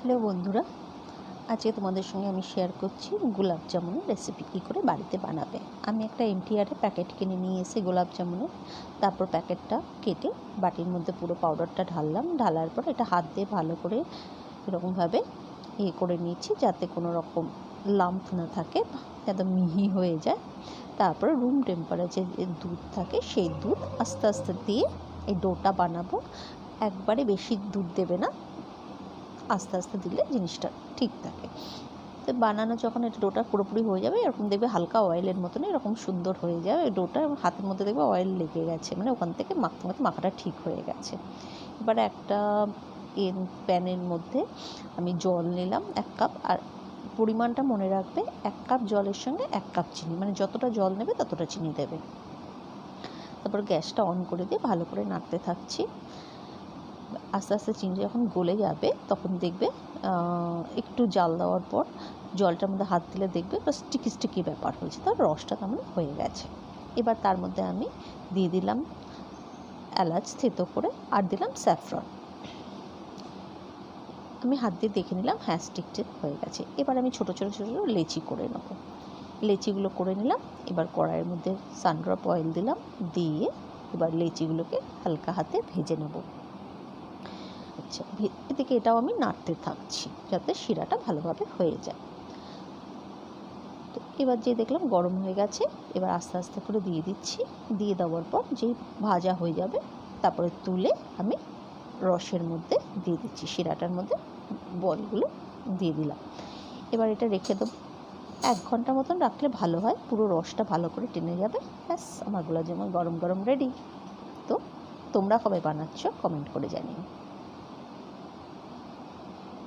Hello বন্ধুরা, আজকে তোমাদের সঙ্গে আমি শেয়ার করছি গোলাপ জামুনের রেসিপি কী করে বাড়িতে বানাবে। আমি একটা এমটিআরের প্যাকেট কিনে নিয়ে এসে গোলাপ জামুনের, তারপর প্যাকেটটা কেটে বাটির মধ্যে পুরো পাউডারটা ঢাললাম। ঢালার পর এটা হাত দিয়ে ভালো করে এরকমভাবে করে নিয়েছি যাতে কোনো রকম লাম্প না থাকে, একদম মিহি হয়ে যায়। তারপরে রুম টেম্পারেচারে যে দুধ থাকে সেই দুধ আস্তে আস্তে দিয়ে এই ডোটা বানাবো। একবারে বেশি দুধ দেবে না, আস্তে আস্তে দিলে জিনিসটা ঠিক থাকে। তো বানানো যখন এটা ডোটা পুরোপুরি হয়ে যাবে, এরকম দেখবে হালকা অয়েলের মতনই এরকম সুন্দর হয়ে যাবে ডোটা, এবং হাতের মধ্যে দেখবে অয়েল লেগে গেছে, মানে ওখান থেকে মাখতে মাখতে মাখাটা ঠিক হয়ে গেছে। এবারে একটা প্যানের মধ্যে আমি জল নিলাম 1 কাপ, আর পরিমাণটা মনে রাখবে 1 কাপ জলের সঙ্গে 1 কাপ চিনি, মানে যতটা জল নেবে ততটা চিনি দেবে। তারপর গ্যাসটা অন করে দিয়ে ভালো করে নাড়তে থাকছি। আস্তে আস্তে চিনি যখন গলে যাবে তখন দেখবে একটু জাল দেওয়ার পর জলটার মধ্যে হাত দিলে দেখবে স্টিকি স্টিকি ব্যাপার হয়েছে, তার রসটা তেমন হয়ে গেছে। এবার তার মধ্যে আমি দিয়ে দিলাম এলাচ থেতো করে, আর দিলাম স্যাফরন। আমি হাত দিয়ে দেখে নিলাম, হ্যাঁ স্টিক হয়ে গেছে। এবার আমি ছোটো ছোটো ছোটো ছোটো লেচি করে নেব। লেচিগুলো করে নিলাম। এবার কড়াইয়ের মধ্যে সানড্রপ অয়েল দিলাম, দিয়ে এবার লেচিগুলোকে হালকা হাতে ভেজে নেব। আচ্ছা, এদিকে এটাও আমি নাড়তে থাকছি যাতে শিরাটা ভালোভাবে হয়ে যায়। তো এবার যে দেখলাম গরম হয়ে গেছে, এবার আস্তে আস্তে করে দিয়ে দিচ্ছি। দিয়ে দেওয়ার পর যেই ভাজা হয়ে যাবে তারপরে তুলে আমি রসের মধ্যে দিয়ে দিচ্ছি, শিরাটার মধ্যে বলগুলো দিয়ে দিলাম। এবার এটা রেখে দেবো 1 ঘন্টা মতন রাখলে ভালো হয়, পুরো রসটা ভালো করে টেনে যাবে। ব্যাস, আমার গোলাপ জামুন গরম গরম রেডি। তো তোমরা কবে বানাচ্ছ কমেন্ট করে জানিও।